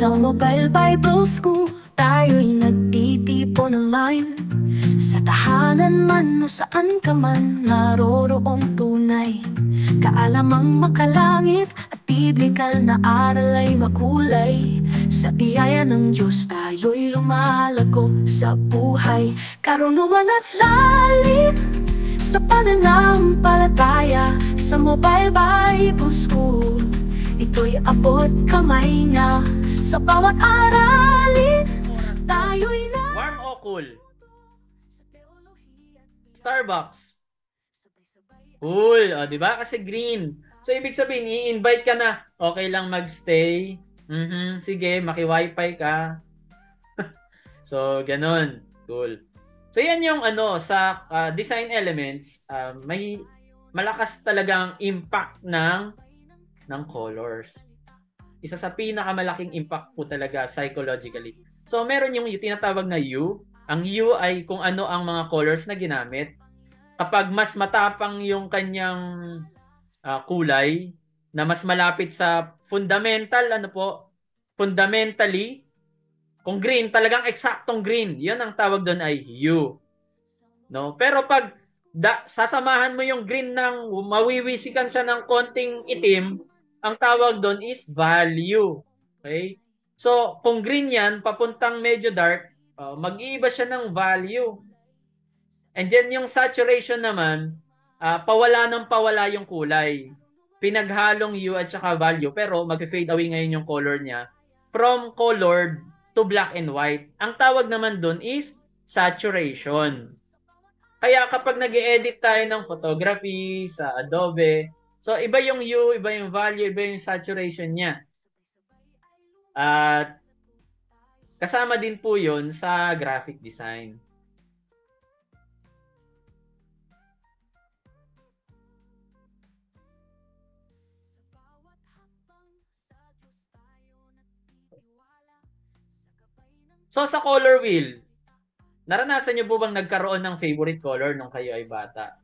Sa Mobile Bible School, tayo'y nagtitipon online. Sa tahanan man o saan ka man, naroroong tunay kaalamang makalangit at biblikal na aral ay makulay. Sa biyaya ng Diyos tayo'y lumalago sa buhay, karunungan at lalim sa pananampalataya. Sa Mobile Bible School, ito'y abot kamay na. Sa bawat aralin, tayo'y na. Warm o cool? Starbucks. Cool, o, di ba? Kasi green. So, ibig sabihin, i-invite ka na. Okay lang magstay. Sige, maki-wifi ka. So, ganun. Cool. So, yan yung sa design elements, may malakas talagang impact ng colors. Isa sa pinakamalaking impact po talaga psychologically. So, meron yung tinatawag na hue. Ang hue ay kung ano ang mga colors na ginamit. Kapag mas matapang yung kanyang kulay, na mas malapit sa fundamentally, kung green, talagang eksaktong green, yun ang tawag doon ay hue. No? Pero pag sasamahan mo yung green ng mawiwisikan siya ng konting itim, ang tawag doon is value. Okay? So, kung green yan, papuntang medyo dark, mag-iiba siya ng value. And then yung saturation naman, pawala ng pawala yung kulay. Pinaghalong hue at saka value, pero mag-fade away ngayon yung color niya from colored to black and white. Ang tawag naman doon is saturation. Kaya kapag nag-edit tayo ng photography sa Adobe, so iba yung hue, iba yung value, iba yung saturation niya. At kasama din po yun sa graphic design. So sa color wheel, naranasan niyo po bang nagkaroon ng favorite color nung kayo ay bata?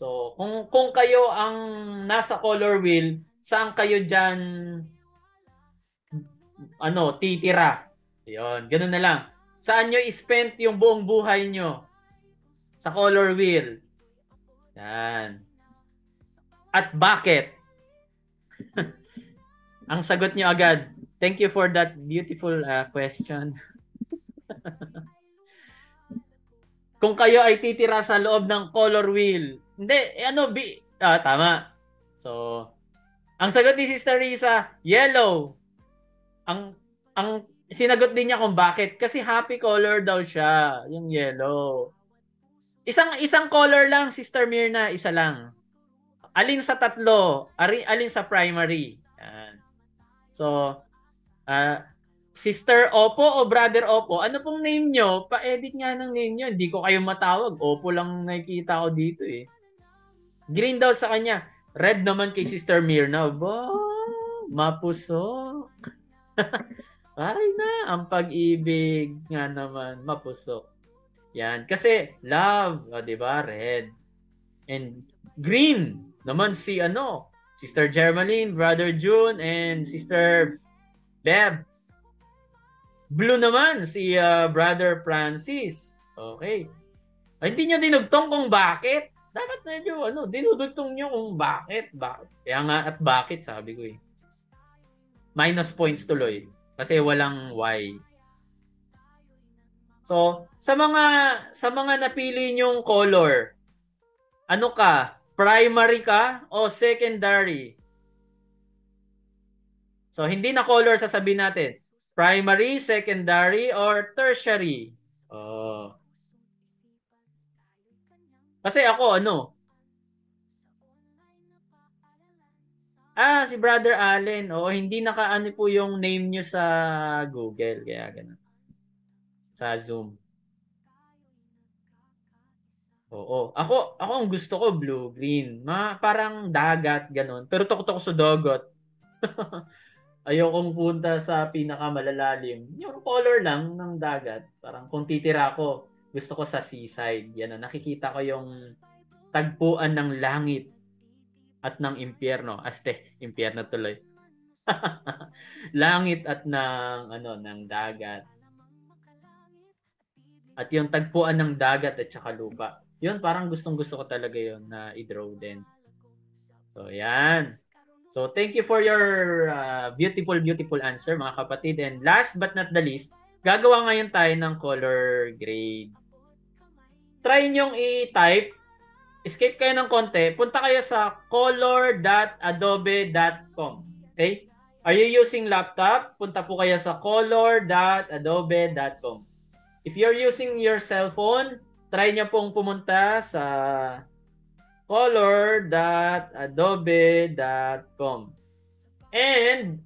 So, kung kayo ang nasa color wheel, saan kayo diyan titira? 'Yon, ganoon na lang. Saan niyo i-spend yung buong buhay niyo? Sa color wheel. Yan. At bakit? Ang sagot niyo agad. Thank you for that beautiful question. Kung kayo ay titira sa loob ng color wheel, hindi, tama. So, ang sagot ni Sister Risa, yellow. Ang sinagot din niya kung bakit. Kasi happy color daw siya, yung yellow. Isang color lang, Sister Mirna, isa lang. Alin sa tatlo? Alin sa primary? Yan. So, Sister Opo o Brother Opo, ano pong name nyo? Pa-edit nga ng name nyo. Hindi ko kayo matawag. Opo lang nakikita ko dito eh. Green daw sa kanya. Red naman kay Sister Mirna. Ba, mapusok. Ay na, ang pag-ibig nga naman, mapusok. Yan. Kasi love, di ba? Red. And green naman si Sister Germaline, Brother June, and Sister Beb. Blue naman si Brother Francis. Okay. Ay, hindi nyo dinugtong kung bakit. Dapat medyo dinudugtong nyo kung bakit. Kaya nga at bakit sabi ko eh. Minus points tuloy. Kasi walang why. So, sa mga napili nyong color, ano ka? Primary ka o secondary? So, hindi na color sasabihin natin. Primary, secondary, or tertiary? Oh. Kasi ako, si Brother Allen. Oo, hindi nakaano po yung name nyo sa Google. Kaya ganun. Sa Zoom. Oo. Ako ang gusto ko blue-green. Parang dagat, ganun. Pero tuktok sa dagat. Ayokong punta sa pinakamalalalim. Yung color lang ng dagat. Parang kung titira ko, gusto ko sa seaside. Yan, nakikita ko yung tagpuan ng langit at ng impyerno. Impyerno tuloy. Langit at ng dagat. At yung tagpuan ng dagat at saka lupa. Yun, parang gustong-gusto ko talaga yun na i-draw din. So, yan. So, thank you for your beautiful, beautiful answer, mga kapatid. And last but not the least, gagawa ngayon tayo ng color grade. Try nyong i-type. Escape kayo ng konti. Punta kayo sa color.adobe.com. Okay? Are you using laptop? Punta po kayo sa color.adobe.com. If you're using your cell phone, try nyo pong pumunta sa color.adobe.com. And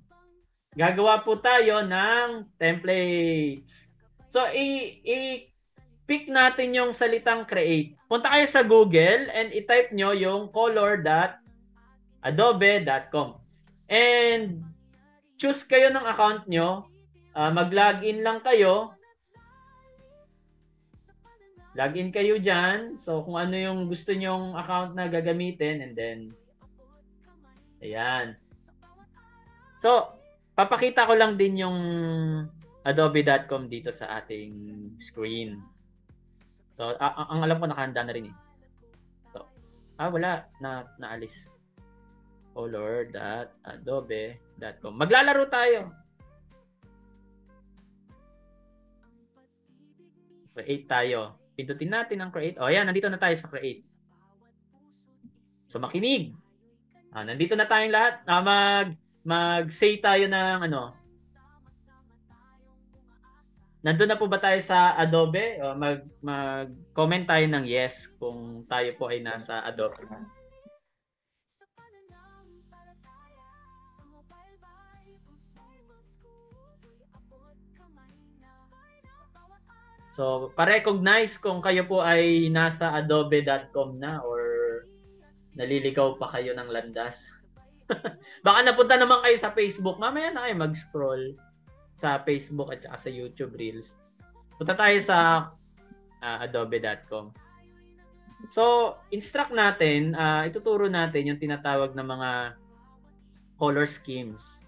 gagawa po tayo ng templates. So, i-pick natin yung salitang create. Punta kayo sa Google and i-type nyo yung color.adobe.com. And choose kayo ng account nyo. Mag-login lang kayo. Login kayo dyan. So, kung ano yung gusto nyong account na gagamitin. And then, ayan. So, papakita ko lang din yung adobe.com dito sa ating screen. So, ang alam ko nakahanda na rin eh. So, wala. Naalis. color.adobe.com. Maglalaro tayo. Create tayo. Pindutin natin ang create. Ayan, nandito na tayo sa create. So, makinig. Nandito na tayong lahat. Mag-say tayo ng Nandun na po ba tayo sa Adobe? O mag-comment tayo ng yes kung tayo po ay nasa Adobe. So, pa-recognize kung kayo po ay nasa adobe.com na or naliligaw pa kayo ng landas. Baka napunta naman kayo sa Facebook. Mamaya na kayo mag-scroll sa Facebook at saka sa YouTube Reels. Punta tayo sa adobe.com. So, instruct natin, ituturo natin yung tinatawag na mga color schemes.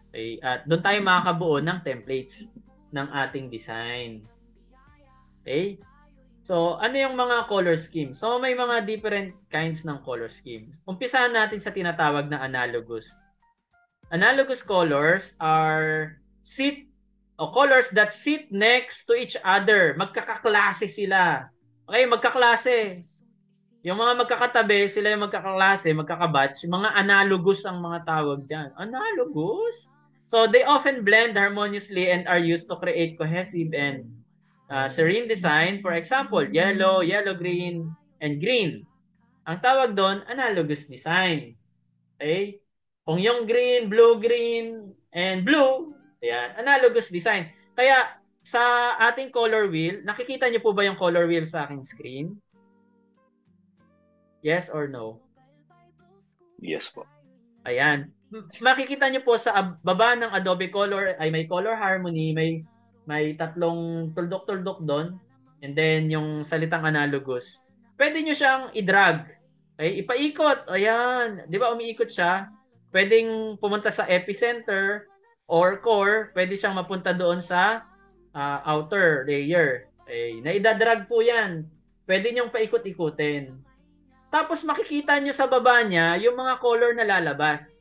Okay? At doon tayo makakabuo ng templates ng ating design. Okay? So, ano yung mga color schemes? So, may mga different kinds ng color schemes. Umpisahan natin sa tinatawag na analogous. Analogous colors are colors that sit next to each other. Magkakaklase sila. Okay, magkaklase. Yung mga magkakatabi, sila yung magkakaklase, magkakabatch. Mga analogous ang mga tawag dyan. Analogous? So, they often blend harmoniously and are used to create cohesive and serene design. For example, yellow, green, and green. Ang tawag doon, analogous design. Okay? Kung yung green, green, and blue, ayan, analogous design. Kaya, sa ating color wheel, nakikita niyo po ba yung color wheel sa aking screen? Yes or no? Yes po. Ayan. Makikita niyo po sa baba ng Adobe Color ay may color harmony, may tatlong tuldok-tuldok doon, and then yung salitang analogous. Pwede nyo siyang i-drag. Okay? Ipaikot. Ayan. Di ba umiikot siya? Pwedeng pumunta sa epicenter or core. Pwede siyang mapunta doon sa outer layer. Okay? Naidadrag po yan. Pwede nyong paikot-ikutin. Tapos makikita nyo sa baba niya yung mga color na lalabas.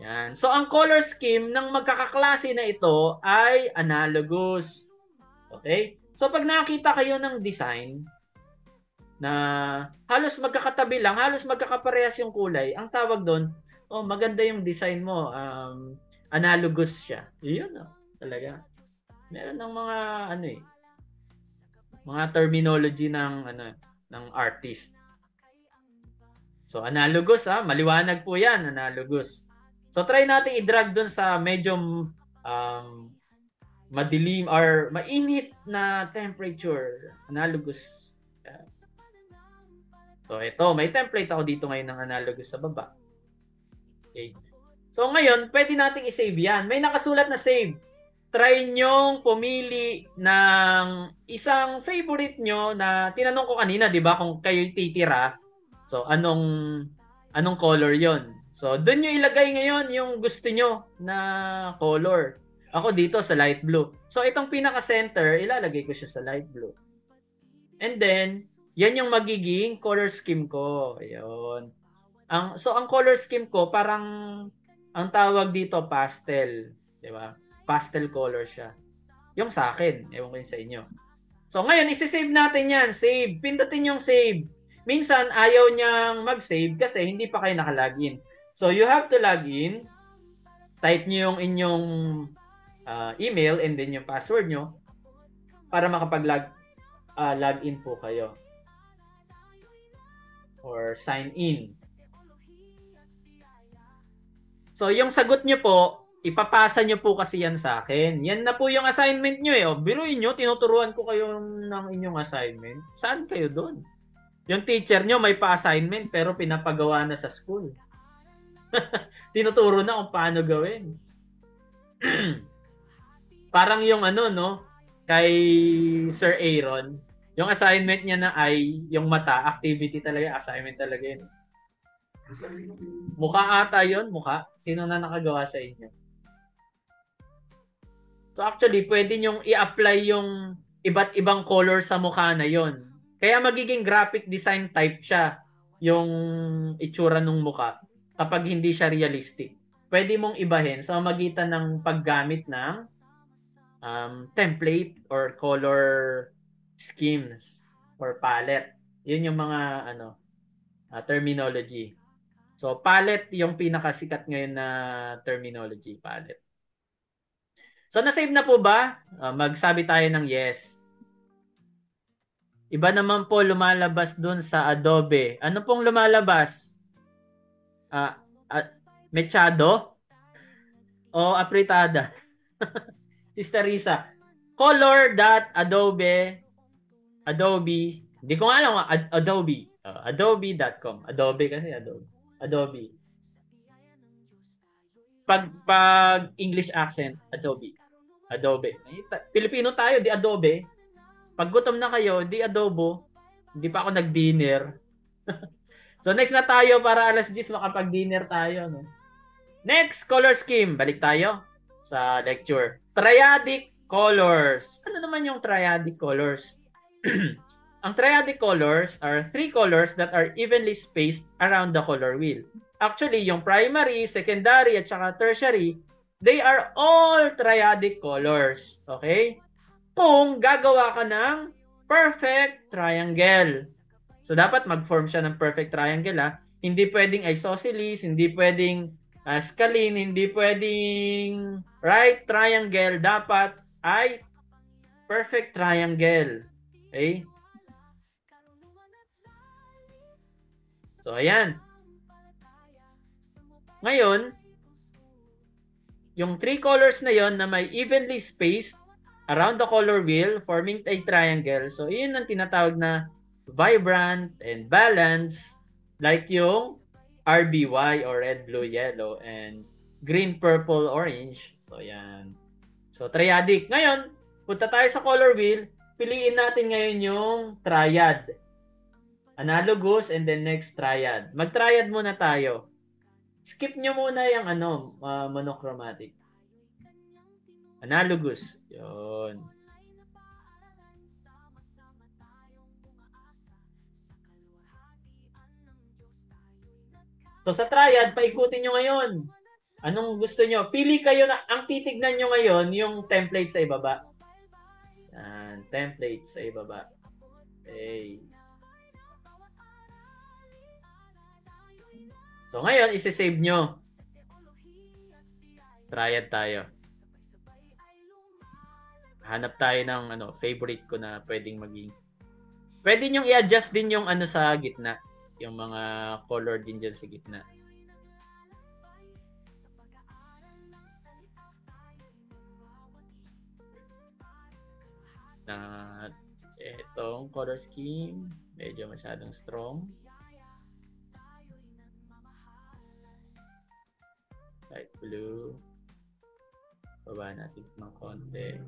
Yan. So, ang color scheme ng magkakaklase na ito ay analogous. Okay? So, pag nakita kayo ng design na halos magkakatabi lang, halos magkakaparehas yung kulay, ang tawag doon, maganda yung design mo. Analogous siya. Yun, talaga. Meron ng mga, mga terminology ng artist. So, analogous, maliwanag po yan, analogous. So, try natin i-drag dun sa medyo madilim or mainit na temperature. Analogous. So, ito. May template ako dito ngayon ng analogous sa baba. Okay. So, ngayon, pwede nating i-save yan. May nakasulat na save. Try nyong pumili ng isang favorite nyo na tinanong ko kanina, di ba? Kung kayo'y titira. So, anong color yon? So, doon nyo ilagay ngayon yung gusto nyo na color. Ako dito sa light blue. So, itong pinaka-center, ilalagay ko siya sa light blue. And then, yan yung magiging color scheme ko. Ayun. So, ang color scheme ko, parang, ang tawag dito, pastel. Diba? Pastel color siya. Yung sa akin. Ewan ko yun sa inyo. So, ngayon, isi-save natin yan. Save. Pindutin yung save. Minsan, ayaw niyang mag-save kasi hindi pa kayo nakalagin. So, you have to log in. Type niyo yung inyong email and then yung password nyo para log in po kayo. Or sign in. So, yung sagot nyo po, ipapasa nyo po kasi yan sa akin. Yan na po yung assignment nyo eh. O, biruin nyo, tinuturuan ko kayo ng inyong assignment. Saan kayo doon? Yung teacher nyo may pa-assignment pero pinapagawa na sa school. Tinuturo na kung paano gawin. Parang yung no, kay Sir Aaron, yung assignment niya na ay yung mata, activity talaga, assignment talaga yun. Mukha ata yun, mukha. Sino na nakagawa sa inyo? So actually, pwede nyong i-apply yung iba't ibang color sa mukha na yon. Kaya magiging graphic design type siya, yung itsura ng mukha, kapag hindi siya realistic. Pwede mong ibahin sa magitan ng paggamit ng template or color schemes or palette. Yun yung mga terminology. So, palette yung pinakasikat ngayon na terminology, palette. So, na-save na po ba? Magsabi tayo ng yes. Iba naman po lumalabas dun sa Adobe. Ano pong lumalabas? Mechado? O apritada? Sister Risa. Color.adobe hindi ko nga alam, Adobe. Adobe.com. Adobe kasi Adobe. Adobe. Pag English accent, Adobe. Adobe. Pilipino tayo, di Adobe. Pag gutom na kayo, di adobo. Hindi pa ako nag-dinner. So next na tayo para alas 10 makapag-dinner tayo. No? Next, color scheme. Balik tayo sa lecture. Triadic colors. Ano naman yung triadic colors? Ang triadic colors are three colors that are evenly spaced around the color wheel. Actually, yung primary, secondary, at saka tertiary, they are all triadic colors. Okay? Kung gagawa ka ng perfect triangle. So, dapat mag-form siya ng perfect triangle. Ha? Hindi pwedeng isosceles, hindi pwedeng scalene, hindi pwedeng right triangle. Dapat ay perfect triangle. Okay? So, ayan. Ngayon, yung three colors na yon na may evenly spaced around the color wheel forming a triangle. So, yun ang tinatawag na vibrant and balanced, like yung RBY or red, blue, yellow, and green, purple, orange. So, yan. So, triadic. Ngayon, punta tayo sa color wheel. Piliin natin ngayon yung triad. Analogous and then next triad. Mag-triad muna tayo. Skip nyo muna yung monochromatic. Analogous. Yun. So sa triad, paikutin nyo ngayon. Anong gusto nyo? Pili kayo na, ang titignan nyo ngayon, yung template sa ibaba. Yan, template sa ibaba. Okay. So ngayon, isi-save nyo. Triad tayo. Hanap tayo ng favorite ko na pwedeng maging. Pwede nyo i-adjust din yung sa gitna. Yung mga color din dyan sa gitna. Itong color scheme, medyo masyadong strong. Light blue. Baba natin ng konti.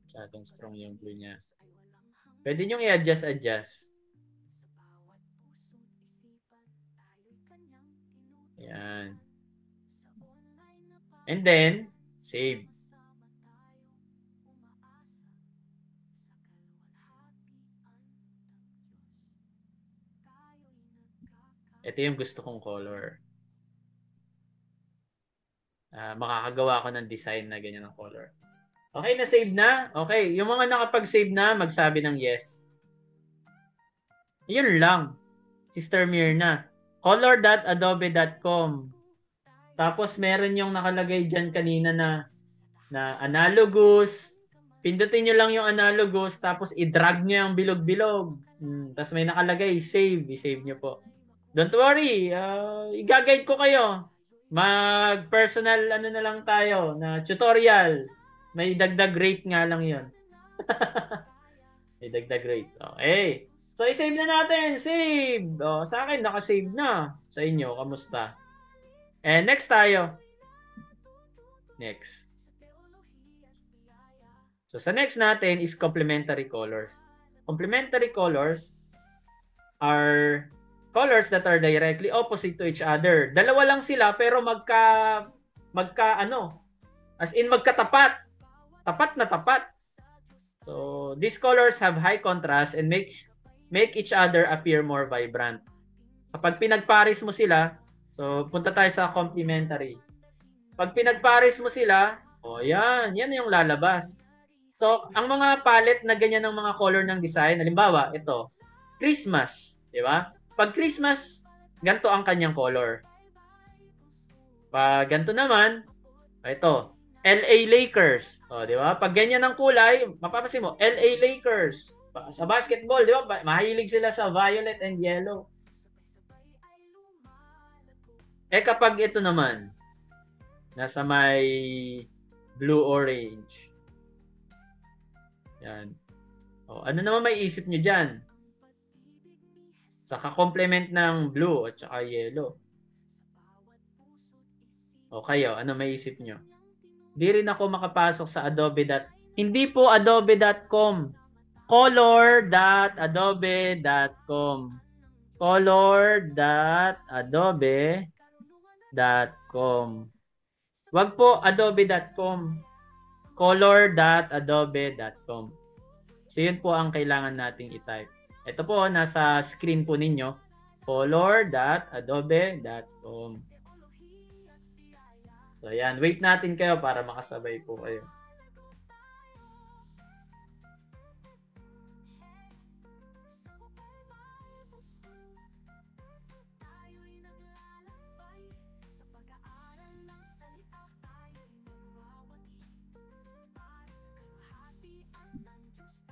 Masyadong strong yung blue niya. Pwede nyo i-adjust. Ayan. And then, save. Ito yung gusto kong color. Makakagawa ko ng design na ganyan ng color. Okay, na-save na? Okay, yung mga nakapag-save na, magsabi ng yes. Yun lang. Sister Mirna. color.adobe.com. Tapos meron yung nakalagay dyan kanina na analogous. Pindutin nyo lang yung analogous, tapos i-drag nyo yung bilog-bilog. Tapos may nakalagay, save. I-save nyo po. Don't worry, i-guide ko kayo. Mag-personal na lang tayo na tutorial. May dagdag rate nga lang yun. May dagdag rate. Okay. So, i-save na natin. Save. Sa akin, naka-save na. Sa inyo, kamusta? And next tayo. Next. So, sa next natin is complementary colors. Complementary colors are colors that are directly opposite to each other. Dalawa lang sila pero as in magkatapat. Tapat na tapat. So, these colors have high contrast and make each other appear more vibrant. Kapag pinagpares mo sila, so punta tayo sa complementary. Pag pinagpares mo sila, yan yung lalabas. So, ang mga palette na ganyan ng mga color ng design, halimbawa, ito, Christmas, di ba? Pag Christmas, ganito ang kanyang color. Pag ganito naman, ito, LA Lakers. Di ba? Pag ganyan ang kulay, mapapansin mo, LA Lakers. Sa basketball, di ba? Mahilig sila sa violet and yellow. Kapag ito naman, nasa may blue-orange. Yan. Ano naman may isip nyo dyan? Sa ka-complement ng blue at saka yellow. Kayo, ano may isip nyo? Di rin ako makapasok sa Adobe. Hindi po Adobe.com. Color.adobe.com. Color.adobe.com. Wag po Adobe.com. Color.adobe.com. So yun po ang kailangan nating i-type. Ito po, nasa screen po ninyo. Color.adobe.com. So yan, wait natin kayo para makasabay po kayo.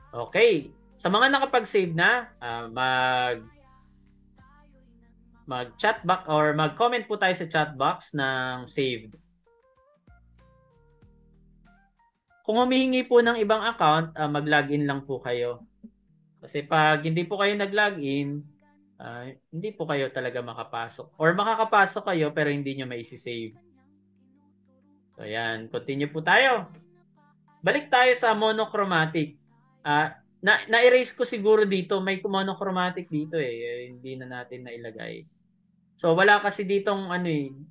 Okay. Sa mga nakapag-save na, mag-chat box or mag-comment po tayo sa chat box ng saved. Kung humihingi po ng ibang account, mag-login lang po kayo. Kasi pag hindi po kayo nag-login, hindi po kayo talaga makapasok. Or makakapasok kayo pero hindi nyo maisi-save. So yan, continue po tayo. Balik tayo sa monochromatic. Na-erase ko siguro dito, may monochromatic dito hindi na natin nailagay. So wala kasi ditong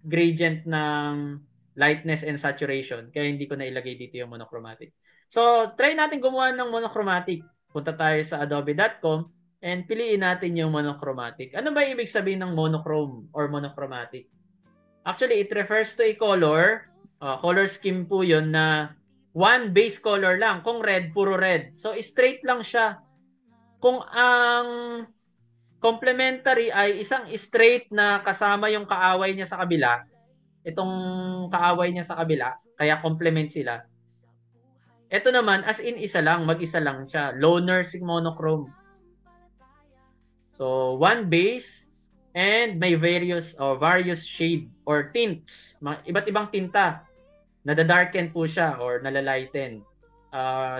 gradient ng lightness and saturation, kaya hindi ko nailagay dito yung monochromatic. So try natin gumawa ng monochromatic. Punta tayo sa adobe.com and piliin natin yung monochromatic. Ano ba ibig sabihin ng monochrome or monochromatic? Actually, it refers to a color scheme po yun na one base color lang. Kung red, puro red. So, straight lang siya. Kung ang complementary ay isang straight na kasama yung kaaway niya sa kabila, itong kaaway niya sa kabila, kaya complement sila. Ito naman, as in isa lang, mag-isa lang siya. Loner monochrome. So, one base and may various shade or tints. Iba't ibang tinta. Nadadarken po siya or nalalighten.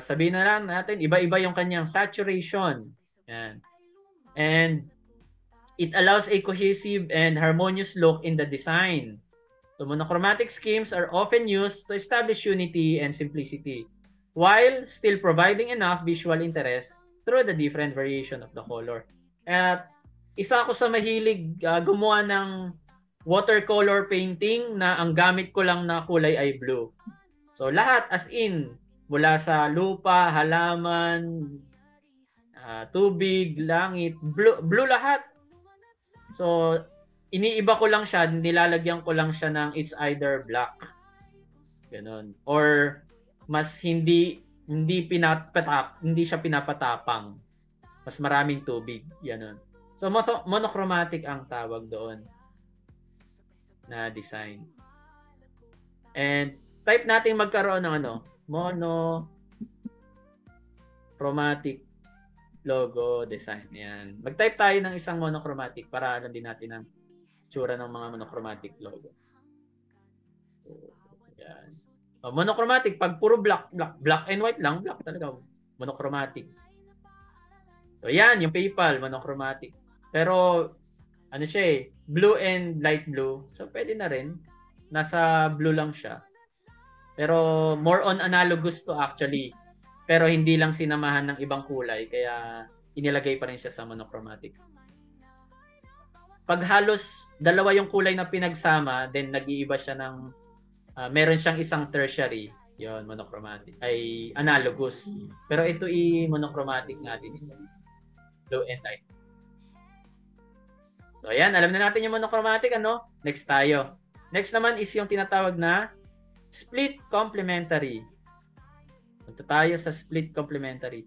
Sabihin na lang natin, iba-iba yung kanyang saturation. Yan. And it allows a cohesive and harmonious look in the design. So monochromatic schemes are often used to establish unity and simplicity, while still providing enough visual interest through the different variation of the color. At isa ako sa mahilig gumawa ng watercolor painting na ang gamit ko lang na kulay ay blue. So lahat as in, mula sa lupa, halaman, tubig, langit, blue lahat. So iniiba ko lang siya, nilalagyan ko lang siya ng it's either black. Ganon. Or mas hindi siya pinapatapang. Mas maraming tubig, ganon. So monochromatic ang tawag doon na design. And type natin magkaroon ng monochromatic logo design. Yan. Mag-type tayo ng isang monochromatic para alam din natin ang tsura ng mga monochromatic logo. So, yan. Monochromatic, pag puro black and white lang, black talaga. Monochromatic. So yan, yung PayPal, monochromatic. Pero, siya blue and light blue. So pwede na rin. Nasa blue lang siya. Pero more on analogous to actually. Pero hindi lang sinamahan ng ibang kulay. Kaya inilagay pa rin siya sa monochromatic. Pag halos dalawa yung kulay na pinagsama, then nag-iiba siya ng meron siyang isang tertiary. Yon, monochromatic. Ay analogous. Pero ito monochromatic natin ito. Blue and light. So ayan, alam na natin yung monochromatic. Next tayo. Next naman is yung tinatawag na split complementary. Punta tayo sa split complementary.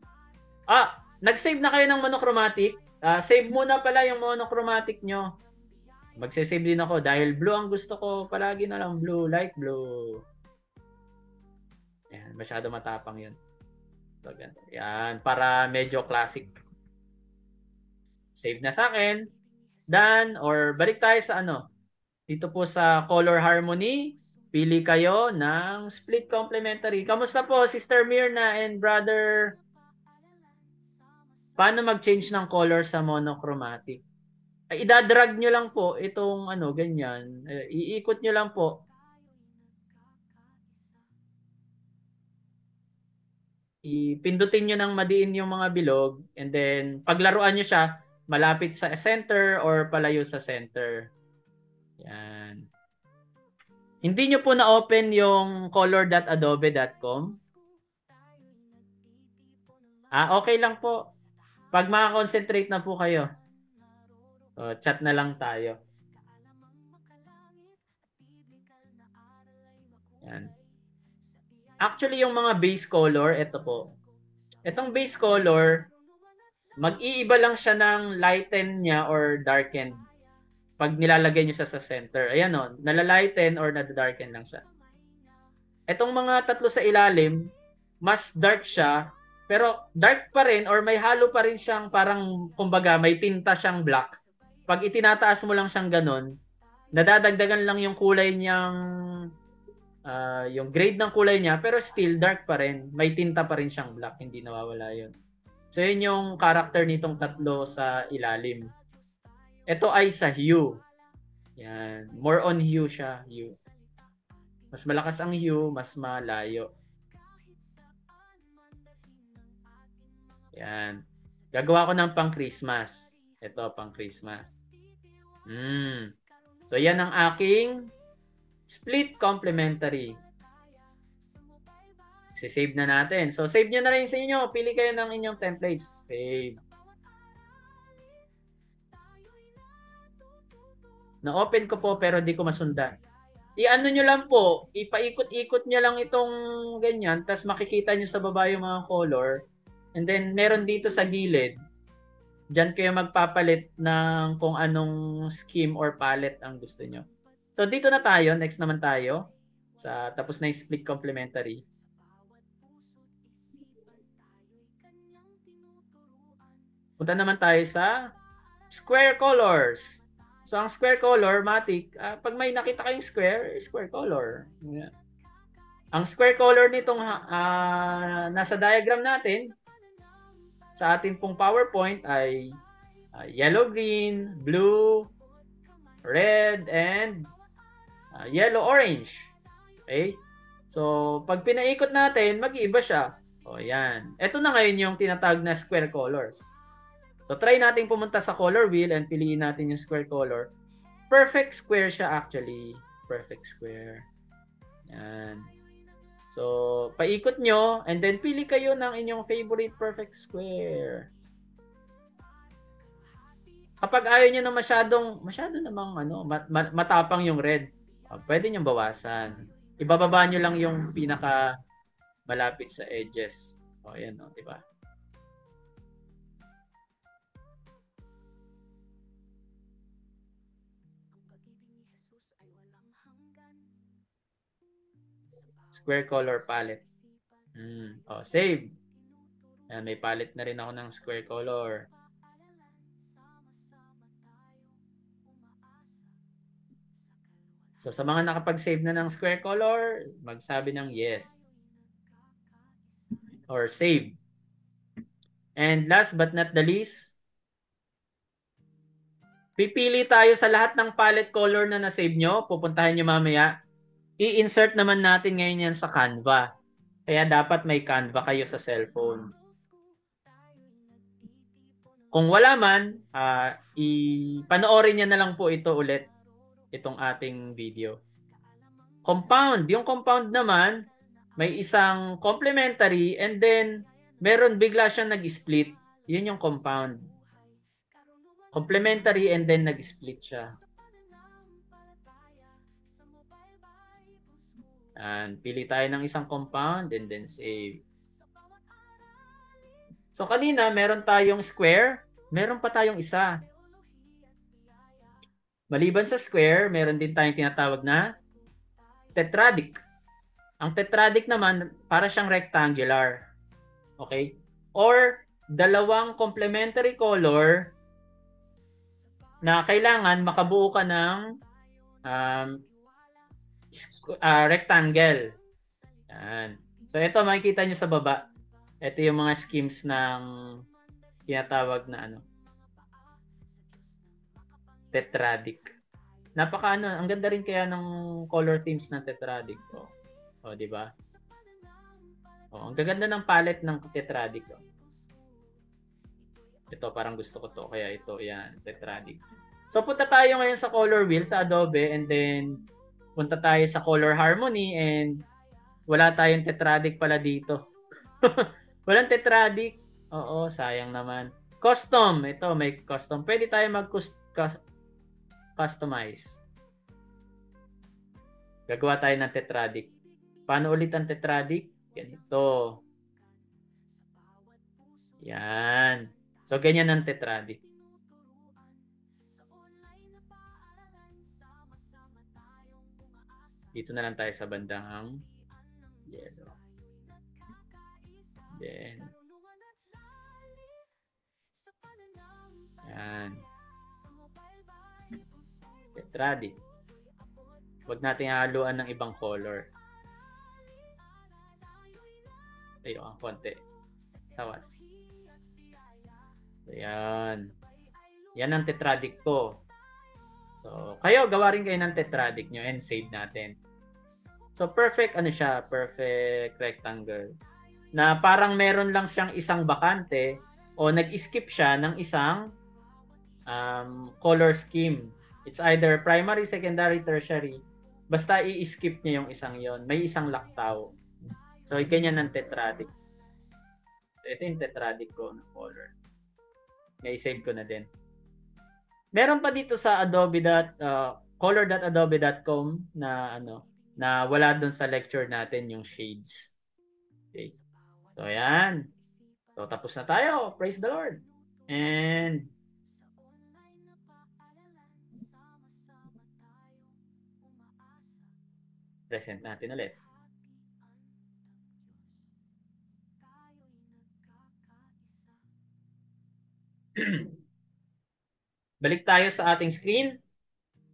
Nag-save na kayo ng monochromatic. Save muna pala yung monochromatic nyo. Magse-save din ako dahil blue ang gusto ko. Palagi na lang blue, light blue. Ayan, masyado matapang yun. So, yan, para medyo classic. Save na sa akin. Done. Or balik tayo sa dito po sa color harmony. Pili kayo ng split complementary. Kamusta po, Sister Mirna and Brother? Paano mag-change ng color sa monochromatic? Idadrag nyo lang po itong ganyan. Iikot nyo lang po. Ipindutin nyo ng madiin yung mga bilog and then paglaruan nyo siya malapit sa center or palayo sa center. Yan. Hindi nyo po na-open yung color.adobe.com. Okay lang po. Pag makakonsentrate na po kayo, chat na lang tayo. Yan. Actually, yung mga base color, ito po. Itong base color, mag-iiba lang siya ng lighten niya or darken pag nilalagay niyo sa center. Ayan nalalighten or nadadarken lang siya. Itong mga tatlo sa ilalim, mas dark siya, pero dark pa rin or may halo pa rin siyang parang, kumbaga, may tinta siyang black. Pag itinataas mo lang siyang ganun, nadadagdagan lang yung kulay niyang, yung grade ng kulay niya, pero still dark pa rin. May tinta pa rin siyang black, hindi nawawala yun. So yun yung character nitong tatlo sa ilalim. Ito ay sa hue. Yan. More on hue siya. Hue. Mas malakas ang hue, mas malayo. Yan. Gagawa ko ng pang Christmas. Ito, pang Christmas. So yan ang aking split complementary. Save na natin. So save nyo na rin sa inyo. Pili kayo ng inyong templates. Save. Na-open ko po pero di ko masundan. I-ano nyo lang po. Ipaikot-ikot nyo lang itong ganyan. Tapos makikita nyo sa baba yung mga color. And then meron dito sa gilid. Diyan kayo magpapalit ng kung anong scheme or palette ang gusto nyo. So dito na tayo. Next naman tayo. Tapos na yung split complementary. Punta naman tayo sa square colors. So, ang square color, matik, pag may nakita kayong square color. Yeah. Ang square color nitong nasa diagram natin, sa ating pong PowerPoint ay yellow, green, blue, red, and yellow, orange. Okay? So, pag pinaikot natin, mag-iiba siya. O, yan. Ito na ngayon yung tinatawag na square colors. So, try natin pumunta sa color wheel and piliin natin yung square color. perfect square siya actually. Perfect square. Yan. So, paikot nyo and then pili kayo ng inyong favorite perfect square. Kapag ayaw nyo na masyado namang matapang yung red, pwede nyo bawasan. Ibababa nyo lang yung pinaka malapit sa edges. O, ayan o, di ba? Square color palette. O, save. Ayan, may palette na rin ako ng square color. So, sa mga nakapag-save na ng square color, magsabi ng yes. Or save. And last but not the least, pipili tayo sa lahat ng palette color na na-save nyo. Pupuntahan nyo mamaya. I-insert naman natin ngayon yan sa Canva. Kaya dapat may Canva kayo sa cellphone. Kung wala man, panoorin nyo na lang po ito ulit. Itong ating video. Compound. Yung compound naman, may isang complementary and then meron bigla siyang nag-split. Yun yung compound. Complementary and then nag-split siya. And pili tayo ng isang compound and then save. So kanina meron tayong square, meron pa tayong isa. Maliban sa square, meron din tayong tinatawag na tetradic. Ang tetradic naman, para siyang rectangular. Okay? Or, dalawang complementary color na kailangan makabuo ka ng rectangle. Yan. So, ito makikita nyo sa baba. Ito yung mga schemes ng tinatawag na tetradic. Ang ganda rin kaya ng color themes ng tetradic. O, di ba? Ang gaganda ng palette ng tetradic. Ito, parang gusto ko to. Kaya ito, yan, tetradic. So, punta tayo ngayon sa color wheel sa Adobe and then punta tayo sa color harmony and wala tayong tetradic pala dito. Walang tetradic. Oo, sayang naman. Custom. Ito, may custom. Pwede tayo customize. Gagawa tayo ng tetradic. Paano ulit ang tetradic? Ganito. Yan. So, ganyan ang tetradic. Dito na lang tayo sa bandang yellow. Then, yan. Tetradic. Huwag natin haluan ng ibang color. Ayun, konti. Tawas. So, yan. Yan ang tetradic ko. So, kayo, gawa rin kayo ng tetradic nyo and save natin. So, perfect, siya? Perfect rectangle. Na parang meron lang siyang isang bakante o nag-skip siya ng isang color scheme. It's either primary, secondary, tertiary. Basta i-skip niya yung isang yon. May isang laktaw. So, ganyan ang tetradic. So, ito yung tetradic ko na color. May-save ko na din. Meron pa dito sa color.adobe.com na na wala doon sa lecture natin yung shades. Okay. So, ayan. So, tapos na tayo. Praise the Lord. And present natin ulit. Balik tayo sa ating screen.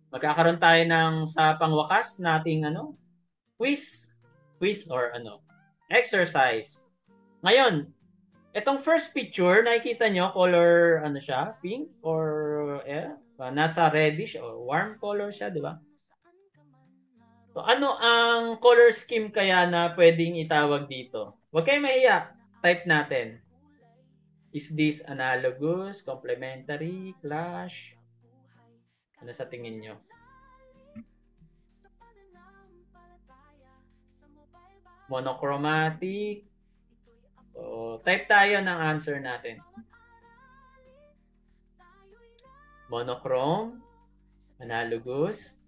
Magkakaroon tayo ng sa pangwakas nating quiz or exercise. Ngayon, itong first picture, nakikita nyo color siya, pink or nasa reddish or warm color siya, di ba? So, ano ang color scheme kaya na pwedeng itawag dito? Huwag kayong mahiya. Type natin. Is this analogous, complementary, clash? Ano sa tingin nyo? monochromatic. So, type tayo ng answer natin. Monochrome, analogous.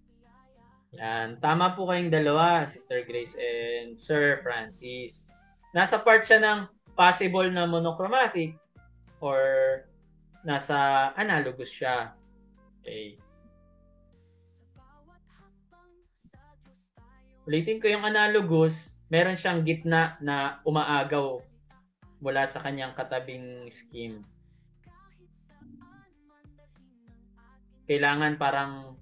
Yan. Tama po kayong dalawa, Sister Grace and Sir Francis. Nasa part siya ng possible na monochromatic or nasa analogous siya. Okay. Ulitin ko yung analogous, meron siyang gitna na umaagaw mula sa kanyang katabing scheme. Kailangan parang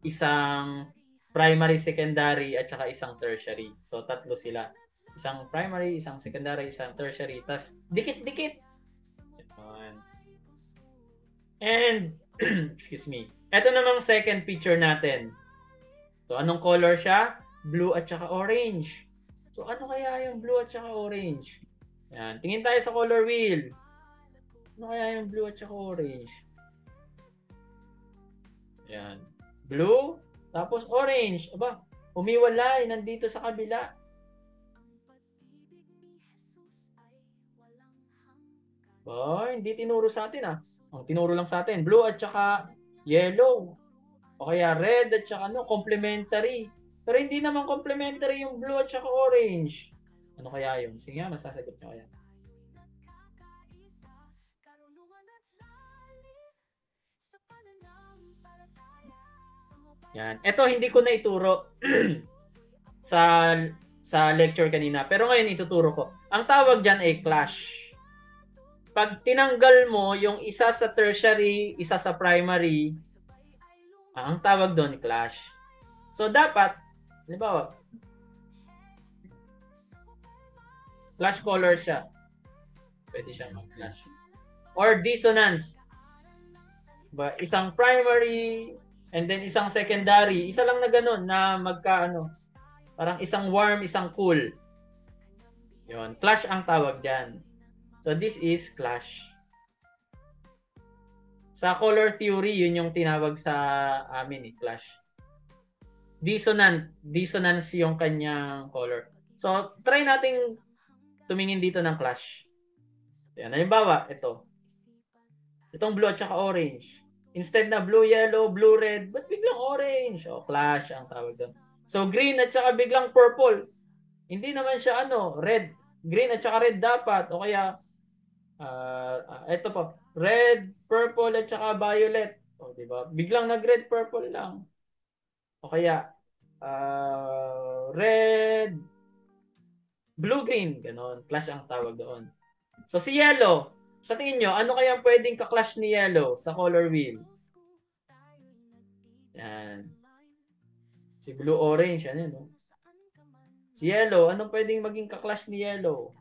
isang primary, secondary, at saka isang tertiary. So, tatlo sila. Isang primary, isang secondary, isang tertiary. Tapos, dikit-dikit. And, excuse me. Ito namang second picture natin. So, anong color siya? Blue at saka orange. So, ano kaya yung blue at saka orange? Yan. Tingin tayo sa color wheel. Ano kaya yung blue at saka orange? Yan. Blue, tapos orange. Aba, umiwalay. Nandito sa kabila. Hindi tinuro sa atin ah. Ang tinuro lang sa atin, blue at saka yellow. O kaya red at saka complementary. Pero hindi naman complementary yung blue at saka orange. Ano kaya yun? Sige nga, masasagot nyo kaya. Yan. Ito hindi ko na ituro sa lecture kanina. Pero ngayon ituturo ko. Ang tawag dyan ay clash. Pag tinanggal mo yung isa sa tertiary, isa sa primary, ang tawag doon clash. So dapat, halimbawa, clash color siya. Pwede siyang mag-clash. Or dissonance. Isang primary and then isang secondary. Isa lang na ganun na magkaano. Parang isang warm, isang cool. Yun. Clash ang tawag dyan. So this is clash. Sa color theory, yun yung tinawag sa amin clash. Dissonance yung kanyang color. So try nating tumingin dito ng clash. Yan, halimbawa, ito. Itong blue at saka orange. Instead na blue, yellow, blue, red, ba't biglang orange? O, clash ang tawag doon. So green at saka biglang purple. Hindi naman siya red. Green at saka red dapat. O kaya ito po, red, purple at saka violet. O, di ba? Biglang nag-red, purple lang. O kaya red, blue, green, ganon. Clash ang tawag doon. So si yellow, sa tingin nyo, ano kaya pwedeng ka-clash ni yellow sa color wheel? Yan. Si blue, orange, ano yun, no? Si yellow, anong pwedeng maging ka-clash ni yellow?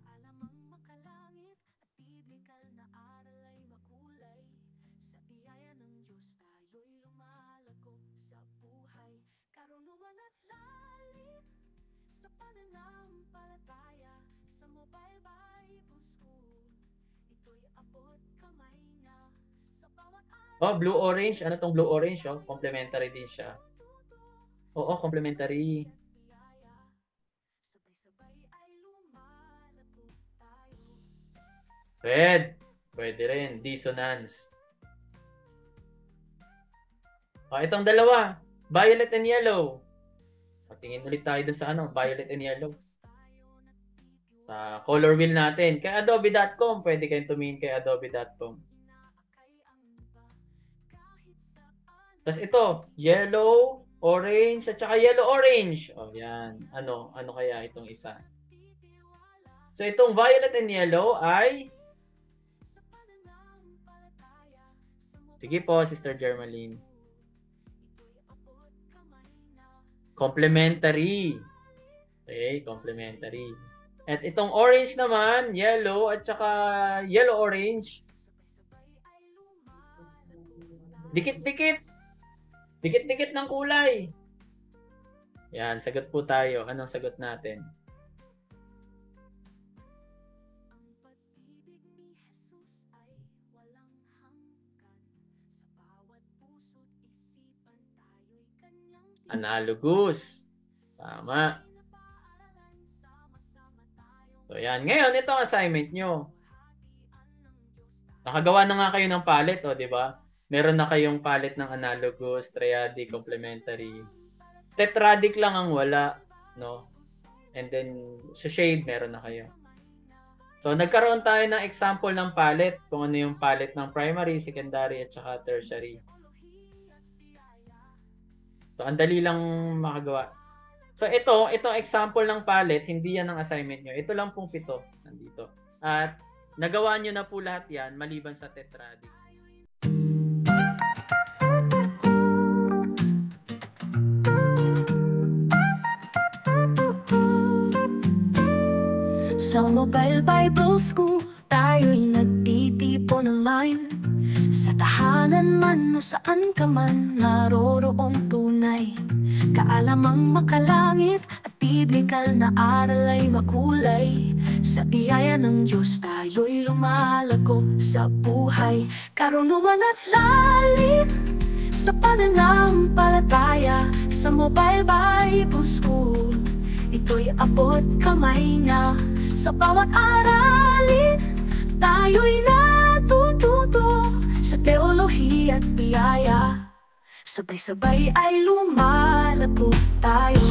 Oh, blue-orange. Ano tong blue-orange? Oh? Complementary din siya. Oo, complementary. Red. Pwede rin. Dissonance. Oh, itong dalawa. Violet and yellow. Tingin ulit tayo dun sa violet and yellow. Sa color wheel natin. Kay adobe.com. Pwede kayong tumingin kay adobe.com. Tapos ito, yellow, orange, at saka yellow-orange. O, yan. Ano kaya itong isa? So, itong violet and yellow ay... Sige po, Sister Germaline. Complementary. Okay, complementary. At itong orange naman, yellow, at saka yellow-orange. Dikit-dikit. Dikit-dikit ng kulay. Yan, sagot po tayo. Anong sagot natin? Analogous. Tama. So, yan. Ngayon, ito ang assignment nyo. Nakagawa na nga kayo ng palette, di ba? Meron na kayong palette ng analogous, triadic, complementary. Tetradic lang ang wala, no? And then, sa shade, meron na kayo. So, nagkaroon tayo ng example ng palette, kung ano yung palette ng primary, secondary, at saka tertiary. So, ang dali lang makagawa. So, itong example ng palette, hindi yan ang assignment nyo. Ito lang pong 7 nandito. At nagawa nyo na po lahat yan, maliban sa tetradic. Sa Mobile Bible School, tayo'y nagtitipon online. Sa tahanan man o saan ka man, naroroong tunay. Kaalamang makalangit at biblikal na aral ay makulay. Sa biyaya ng Diyos tayo'y lumalago sa buhay. Karunungan at lalim sa pananampalataya. Sa Mobile Bible School, ito'y abot kamay na. Sa bawat aralin, tayo'y natututo. Sa teolohiya at biyaya, sabay-sabay ay lumalago tayo.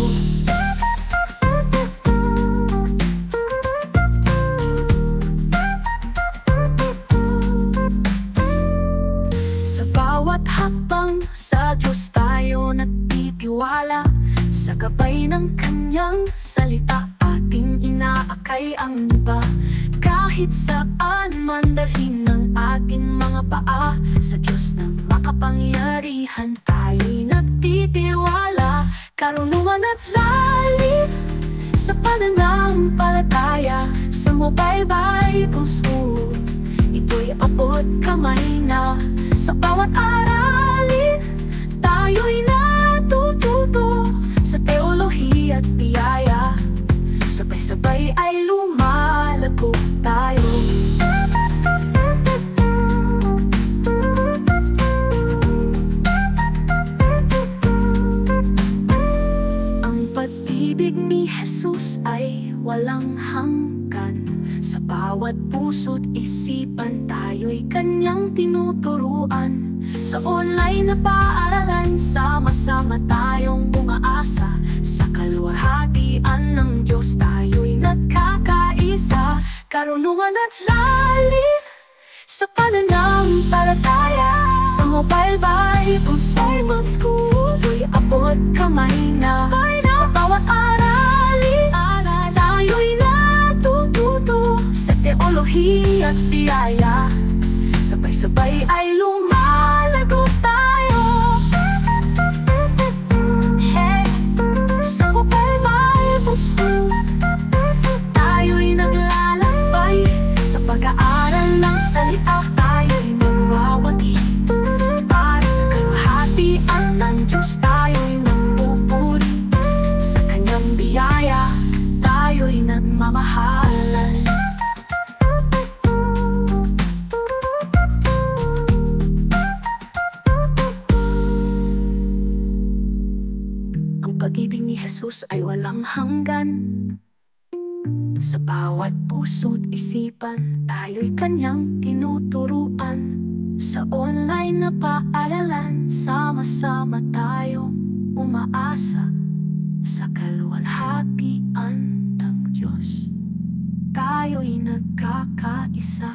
Sa bawat hakbang, sa Diyos tayo nagtitiwala. Sa gabay ng Kanyang salita, ating inaakay ang iba. Kahit saan man dalhin ng ating mga paa, sa Diyos na makapangyarihan tayo'y nagtitiwala. Karunungan at lalim sa pananampalataya. Sa Mobile Bible School, ito'y abot kamay na. Sa bawat aralin, tayo'y natututo. Sa teolohiya at biyaya, sabay-sabay ay lumalago tayo. Ang pag-ibig ni Jesus ay walang hanggan. Sa bawat puso't isipan, tayo'y Kanyang tinuturuan. Sa online na paaralan, sama-sama tayong umaasa. Sa kaluwalhatian ng Diyos tayo'y nagkakaisa. Karunungan at lalim sa pananampalataya. Sa Mobile Bible School, ito'y abot kamay na. Sa bawat aralin, tayo'y natututo. Sa teolohiya at biyaya, sabay-sabay ay lumalago tayo. Hey, sa Mobile Bible School, tayo'y naglalakbay. Sa pag-aaral ng salita, tayo'y magwawagi. Para sa kaluwalhatian ng Diyos, tayo'y magpupuri. Sa Kanyang biyaya, tayo'y nagmamahalan. Pag-ibig ni Jesus ay walang hanggan. Sa bawat puso't isipan, tayo'y Kanyang tinuturuan. Sa online na paaralan, sama-sama tayong umaasa. Sa kaluwalhatian ng Diyos, tayo'y nagkakaisa.